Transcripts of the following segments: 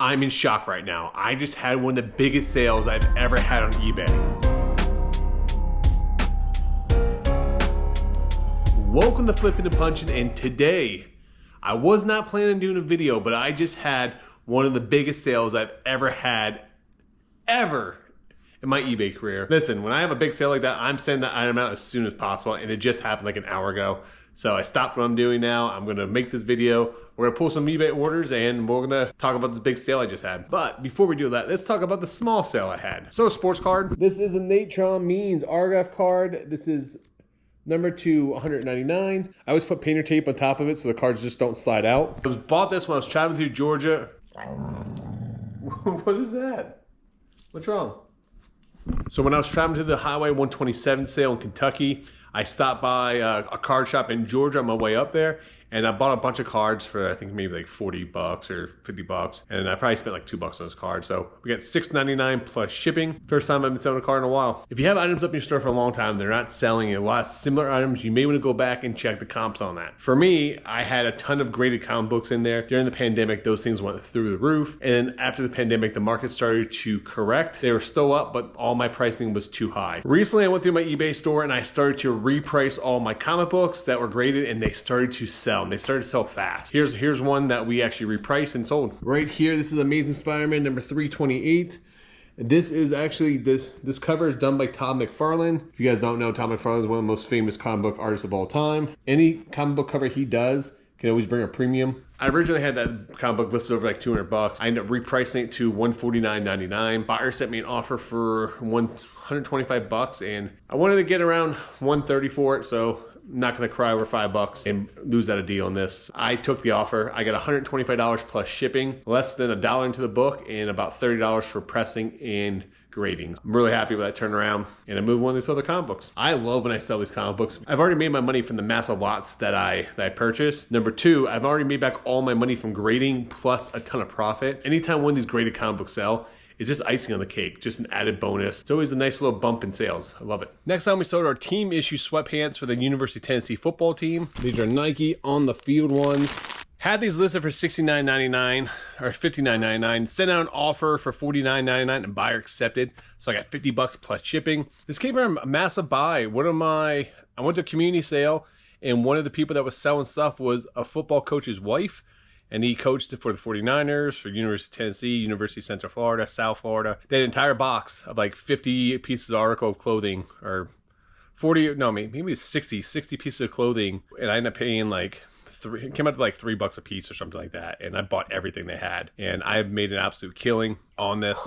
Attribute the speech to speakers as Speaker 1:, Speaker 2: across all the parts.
Speaker 1: I'm in shock right now. I just had one of the biggest sales I've ever had on eBay. Welcome to Flipping and Punching, and today, I was not planning on doing a video, but I just had one of the biggest sales I've ever had, ever, in my eBay career. Listen, when I have a big sale like that, I'm sending that item out as soon as possible, and it just happened like an hour ago. So I stopped what I'm doing now. I'm gonna make this video. We're gonna pull some eBay orders and we're gonna talk about this big sale I just had. But before we do that, let's talk about the small sale I had. So, sports card. This is a Natron Means autograph card. This is number 299. I always put painter tape on top of it so the cards just don't slide out. I bought this when I was traveling through Georgia. What is that? What's wrong? So when I was traveling to the Highway 127 sale in Kentucky, I stopped by a card shop in Georgia on my way up there, and I bought a bunch of cards for I think maybe like 40 bucks or 50 bucks, and I probably spent like $2 on this card. So we got $6.99 plus shipping. First time I've been selling a card in a while. If you have items up in your store for a long time, they're not selling a lot of similar items, you may want to go back and check the comps on that. For me, I had a ton of graded comic books in there. During the pandemic, those things went through the roof, and after the pandemic, the market started to correct. They were still up, but all my pricing was too high. Recently, I went through my eBay store and I started to reprice all my comic books that were graded, and they started to sell. And they started to sell fast. Here's one that we actually repriced and sold. Right here, this is Amazing Spider-Man number 328. This is actually, this cover is done by Todd McFarlane. If you guys don't know, Todd McFarlane is one of the most famous comic book artists of all time. Any comic book cover he does can always bring a premium. I originally had that comic book listed over like 200 bucks. I ended up repricing it to $149.99. Buyer sent me an offer for 125 bucks, and I wanted to get around 130 for it, so I'm not gonna cry over $5 and lose out a deal on this. I took the offer. I got $125 plus shipping, less than $1 into the book, and about $30 for pressing and grading. I'm really happy with that turnaround, and I moved one of these other comic books. I love when I sell these comic books. I've already made my money from the massive lots that I purchased. Number two, I've already made back all my money from grading plus a ton of profit. Anytime one of these graded comic books sell, it's just icing on the cake, just an added bonus. It's always a nice little bump in sales. I love it. Next time we sold our team issue sweatpants for the University of Tennessee football team. These are Nike on the field ones. Had these listed for $69.99 or $59.99. Sent out an offer for $49.99 and buyer accepted. So I got 50 bucks plus shipping. This came from a massive buy. I went to a community sale, and one of the people that was selling stuff was a football coach's wife. And he coached for the 49ers, for University of Tennessee, University of Central Florida, South Florida. They had an entire box of like 50 pieces of article of clothing, or 40, no, maybe 60 pieces of clothing. And I ended up paying like it came out to like $3 a piece or something like that. And I bought everything they had. And I made an absolute killing on this.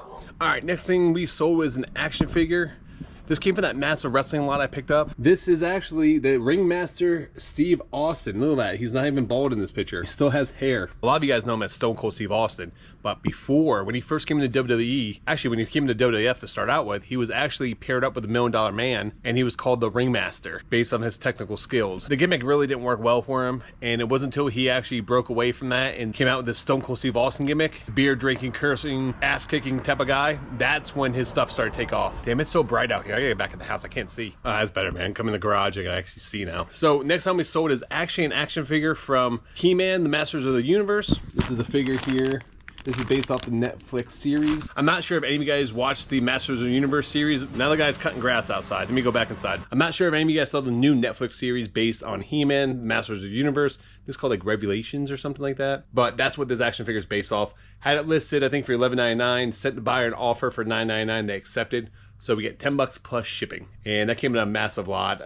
Speaker 1: All right, next thing we sold was an action figure. This came from that massive wrestling lot I picked up. This is actually the ringmaster Steve Austin. Look at that. He's not even bald in this picture. He still has hair. A lot of you guys know him as Stone Cold Steve Austin. But before, when he first came into WWE, actually when he came into WWF to start out with, he was actually paired up with the $1 Million Man, and he was called the Ringmaster based on his technical skills. The gimmick really didn't work well for him, and it wasn't until he actually broke away from that and came out with this Stone Cold Steve Austin gimmick, beer drinking, cursing, ass kicking type of guy. That's when his stuff started to take off. Damn, it's so bright out here. I gotta get back in the house. I can't see. That's better, man. Come in the garage. I can actually see now. So next time we sold is actually an action figure from He-Man, the Masters of the Universe. This is the figure here. This is based off the Netflix series. I'm not sure if any of you guys watched the Masters of the Universe series. Now the guy's cutting grass outside. Let me go back inside. I'm not sure if any of you guys saw the new Netflix series based on He-Man, Masters of the Universe. This is called like Revelations or something like that. But that's what this action figure is based off. Had it listed, I think, for $11.99. Sent the buyer an offer for $9.99. They accepted. So we get 10 bucks plus shipping. And that came in a massive lot.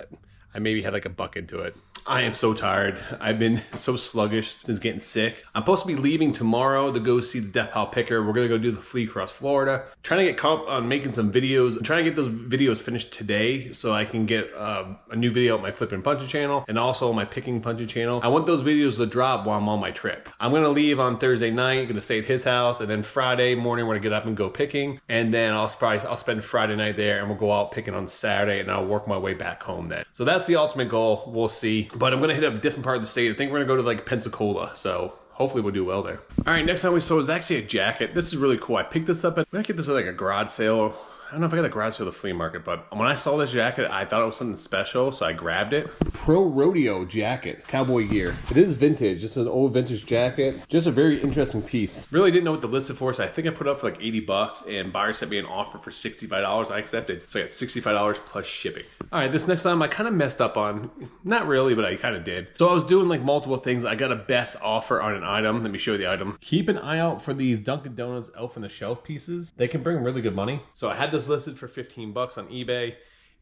Speaker 1: I maybe had like $1 into it. I am so tired. I've been so sluggish since getting sick. I'm supposed to be leaving tomorrow to go see the Death Pal Picker. We're gonna go do the flea across Florida. Trying to get caught up on making some videos. I'm trying to get those videos finished today so I can get a new video on my Flipping and Punching channel and also on my Picking and Punching channel. I want those videos to drop while I'm on my trip. I'm gonna leave on Thursday night, gonna stay at his house, and then Friday morning we're gonna get up and go picking. And then I'll spend Friday night there, and we'll go out picking on Saturday, and I'll work my way back home then. So that's the ultimate goal. We'll see. But I'm gonna hit up a different part of the state. I think we're gonna go to like Pensacola. So hopefully we'll do well there. All right, next time we saw is actually a jacket. This is really cool. I picked this up at, I get this at like a garage sale I don't know if I got the garage sale or the flea market, but when I saw this jacket, I thought it was something special, so I grabbed it. Pro Rodeo jacket, cowboy gear. It is vintage. This is an old vintage jacket. Just a very interesting piece. Really didn't know what to list it for, so I think I put it up for like 80 bucks, and buyer sent me an offer for $65. I accepted, so I got $65 plus shipping. All right, this next item I kind of messed up on. Not really, but I kind of did. So I was doing like multiple things. I got a best offer on an item. Let me show you the item. Keep an eye out for these Dunkin' Donuts Elf on the Shelf pieces. They can bring really good money. So I had this listed for 15 bucks on eBay,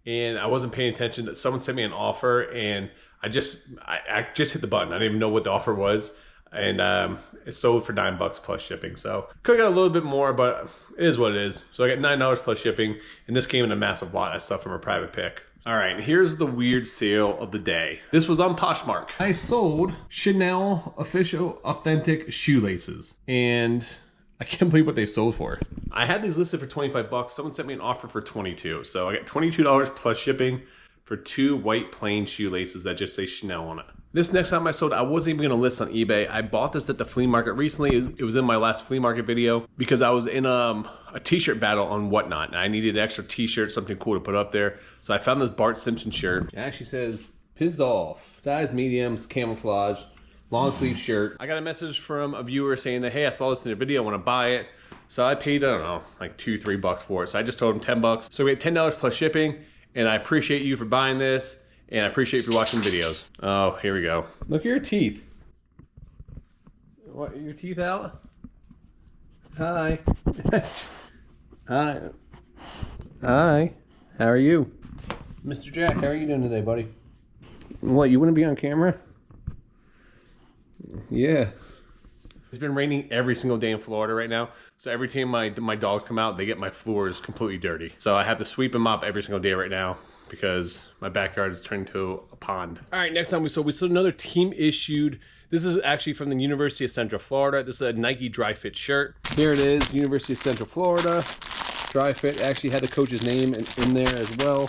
Speaker 1: and I wasn't paying attention. That someone sent me an offer, and I just hit the button. I didn't even know what the offer was, and it sold for $9 plus shipping. So could have got a little bit more, but it is what it is. So I got $9 plus shipping, and this came in a massive lot of stuff from a private pick. All right, here's the weird sale of the day. This was on Poshmark. I sold Chanel official authentic shoelaces, and I can't believe what they sold for. I had these listed for 25 bucks. Someone sent me an offer for 22. So I got $22 plus shipping for 2 white plain shoelaces that just say Chanel on it. This next time I sold, I wasn't even gonna list on eBay. I bought this at the flea market recently. It was in my last flea market video because I was in a t-shirt battle on Whatnot, and I needed an extra t-shirt, something cool to put up there. So I found this Bart Simpson shirt. It actually says, "Piss off." Size medium, camouflage. Long sleeve shirt. I got a message from a viewer saying that, hey, I saw this in a video, I want to buy it. So I paid, I don't know, like $2-3 for it. So I just told him 10 bucks. So we had $10 plus shipping, and I appreciate you for buying this, and I appreciate you for watching videos. Oh, here we go. Look at your teeth. What, are your teeth out? Hi. Hi. Hi. How are you? Mr. Jack, how are you doing today, buddy? What, you want to be on camera? Yeah. It's been raining every single day in Florida right now. So every time my dogs come out, they get my floors completely dirty. So I have to sweep them up every single day right now because my backyard is turned into a pond. All right, next time we sold another team issued. This is actually from the University of Central Florida. This is a Nike dry fit shirt. Here it is, University of Central Florida. Dry fit, actually had the coach's name in there as well.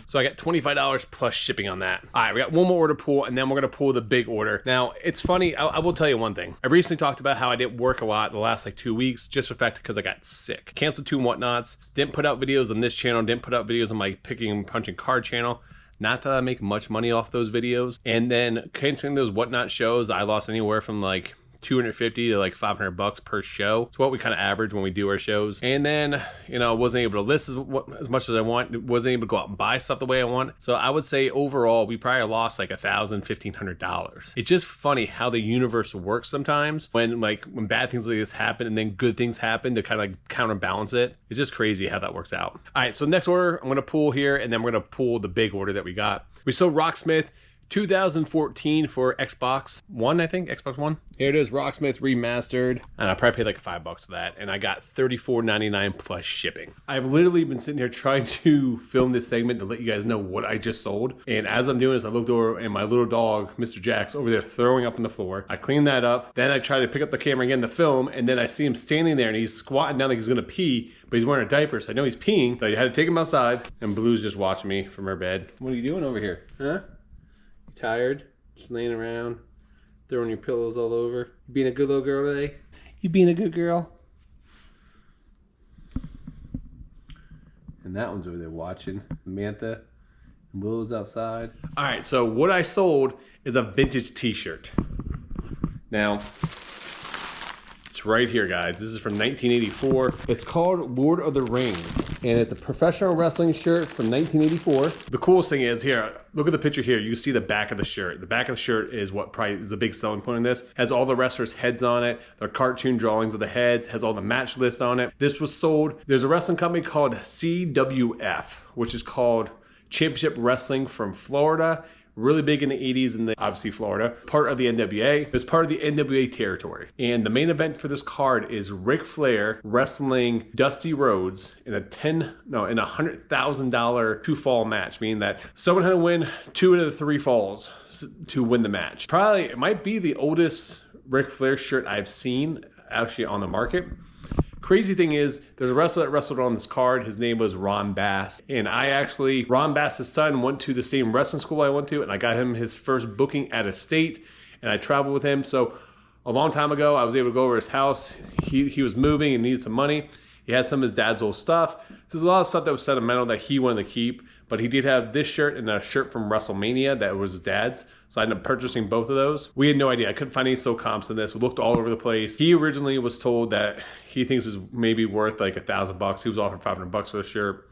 Speaker 1: So I got $25 plus shipping on that. All right, we got one more order pull, and then we're gonna pull the big order. Now, it's funny, I will tell you one thing. I recently talked about how I didn't work a lot the last like 2 weeks, just for the fact because I got sick. Canceled 2 Whatnots, didn't put out videos on this channel, didn't put out videos on my Picking and Punching card channel. Not that I make much money off those videos. And then canceling those Whatnot shows, I lost anywhere from like $250 to like $500 per show. It's what we kind of average when we do our shows. And then, you know, wasn't able to list as much as I want. Wasn't able to go out and buy stuff the way I want. So I would say overall, we probably lost like $1,000, $1,500. It's just funny how the universe works sometimes when bad things like this happen and then good things happen to kind of like counterbalance it. It's just crazy how that works out. All right, so next order, I'm gonna pull here, and then we're gonna pull the big order that we got. We sold Rocksmith 2014 for Xbox One, I think, Xbox One. Here it is, Rocksmith Remastered. And I probably paid like $5 for that, and I got $34.99 plus shipping. I've literally been sitting here trying to film this segment to let you guys know what I just sold. And as I'm doing this, I looked over and my little dog, Mr. Jack's, over there throwing up on the floor. I cleaned that up. Then I try to pick up the camera again to film, and then I see him standing there and he's squatting down like he's gonna pee, but he's wearing a diaper, so I know he's peeing. So I had to take him outside, and Blue's just watching me from her bed. What are you doing over here, huh? Tired? Just laying around, throwing your pillows all over. You being a good little girl today? You being a good girl? And that one's over there watching. Mantha and Willow's outside. All right, so what I sold is a vintage t-shirt. Now, it's right here, guys. This is from 1984. It's called Lord of the Rings, and it's a professional wrestling shirt from 1984. The coolest thing is here, look at the picture here. You can see the back of the shirt. The back of the shirt is what probably is a big selling point in this. Has all the wrestlers' heads on it, their cartoon drawings of the heads, has all the match list on it. This was sold, there's a wrestling company called CWF, which is called Championship Wrestling from Florida. Really big in the 80s in obviously Florida. Part of the NWA. It's part of the NWA territory. And the main event for this card is Ric Flair wrestling Dusty Rhodes in a $100,000 two-fall match, meaning that someone had to win 2 out of the 3 falls to win the match. Probably, it might be the oldest Ric Flair shirt I've seen actually on the market. Crazy thing is, there's a wrestler that wrestled on this card. His name was Ron Bass. And Ron Bass's son went to the same wrestling school I went to, and I got him his first booking out of state, and I traveled with him. So a long time ago, I was able to go over his house. He was moving and needed some money. He had some of his dad's old stuff. There's a lot of stuff that was sentimental that he wanted to keep, but he did have this shirt and a shirt from WrestleMania that was his dad's. So I ended up purchasing both of those. We had no idea. I couldn't find any sold comps in this. We looked all over the place. He originally was told that he thinks is maybe worth like $1,000. He was offered $500 for the shirt.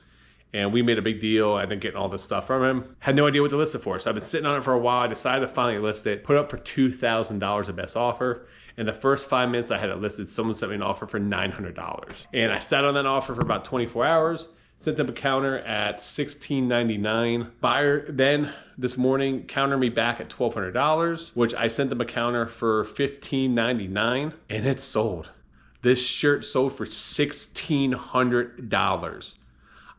Speaker 1: And we made a big deal. I ended up getting all this stuff from him. Had no idea what to list it for. So I've been sitting on it for a while. I decided to finally list it. Put it up for $2,000 at best offer. In the first 5 minutes I had it listed, someone sent me an offer for $900. And I sat on that offer for about 24 hours. Sent them a counter at $1,699. Buyer then this morning countered me back at $1,200, which I sent them a counter for $1,599, and it sold. This shirt sold for $1,600.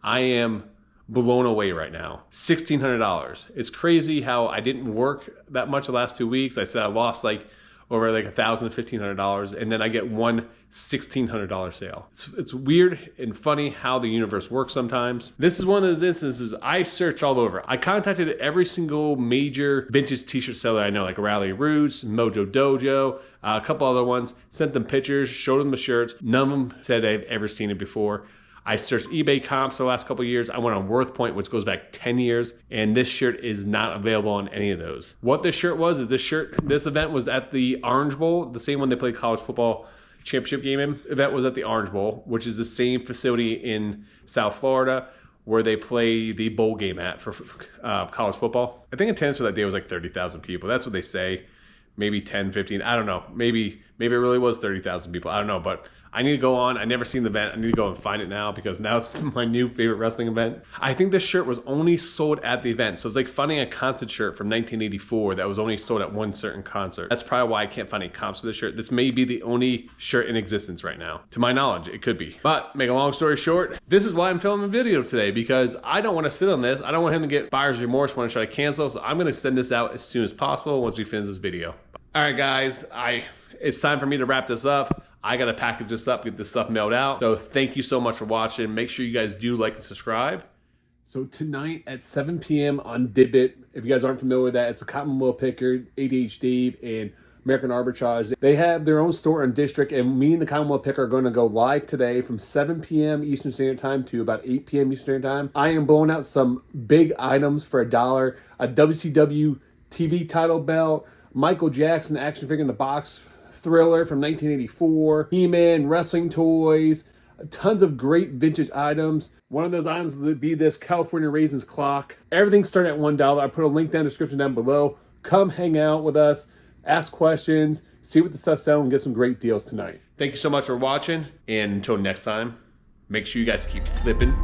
Speaker 1: I am blown away right now. $1,600. It's crazy how I didn't work that much the last 2 weeks. I said I lost like over like $1,000 to $1,500, and then I get one $1,600 sale. It's weird and funny how the universe works sometimes. This is one of those instances I searched all over. I contacted every single major vintage t-shirt seller I know, like Rally Roots, Mojo Dojo, a couple other ones, sent them pictures, showed them the shirts. None of them said they've ever seen it before. I searched eBay comps for the last couple of years. I went on WorthPoint, which goes back 10 years, and this shirt is not available on any of those. What this shirt was is this event was at the Orange Bowl, the same one they played college football championship game in. Event was at the Orange Bowl, which is the same facility in South Florida where they play the bowl game at for college football. I think attendance for that day was like 30,000 people. That's what they say. Maybe 10, 15, I don't know. Maybe it really was 30,000 people. I don't know, but I need to go on. I never seen the event. I need to go and find it now because now it's my new favorite wrestling event. I think this shirt was only sold at the event. So it's like finding a concert shirt from 1984 that was only sold at one certain concert. That's probably why I can't find any comps for this shirt. This may be the only shirt in existence right now. To my knowledge, it could be. But make a long story short, this is why I'm filming a video today, because I don't want to sit on this. I don't want him to get buyer's remorse when I try to cancel. So I'm going to send this out as soon as possible once we finish this video. All right, guys, it's time for me to wrap this up. I got to package this up, get this stuff mailed out. So thank you so much for watching. Make sure you guys do like and subscribe. So tonight at 7 p.m. on Dibbit, if you guys aren't familiar with that, it's a Cotton Will Picker, ADHD, and American Arbitrage. They have their own store in District, and me and the Cotton Will Picker are going to go live today from 7 p.m. Eastern Standard Time to about 8 p.m. Eastern Standard Time. I am blowing out some big items for $1, a WCW TV title belt, Michael Jackson action figure in the box, Thriller from 1984, He-Man wrestling toys, tons of great vintage items. One of those items would be this California Raisins clock. Everything starting at $1. I put a link down in the description down below. Come hang out with us, ask questions, see what the stuff's selling, and get some great deals tonight. Thank you so much for watching, and until next time, make sure you guys keep flipping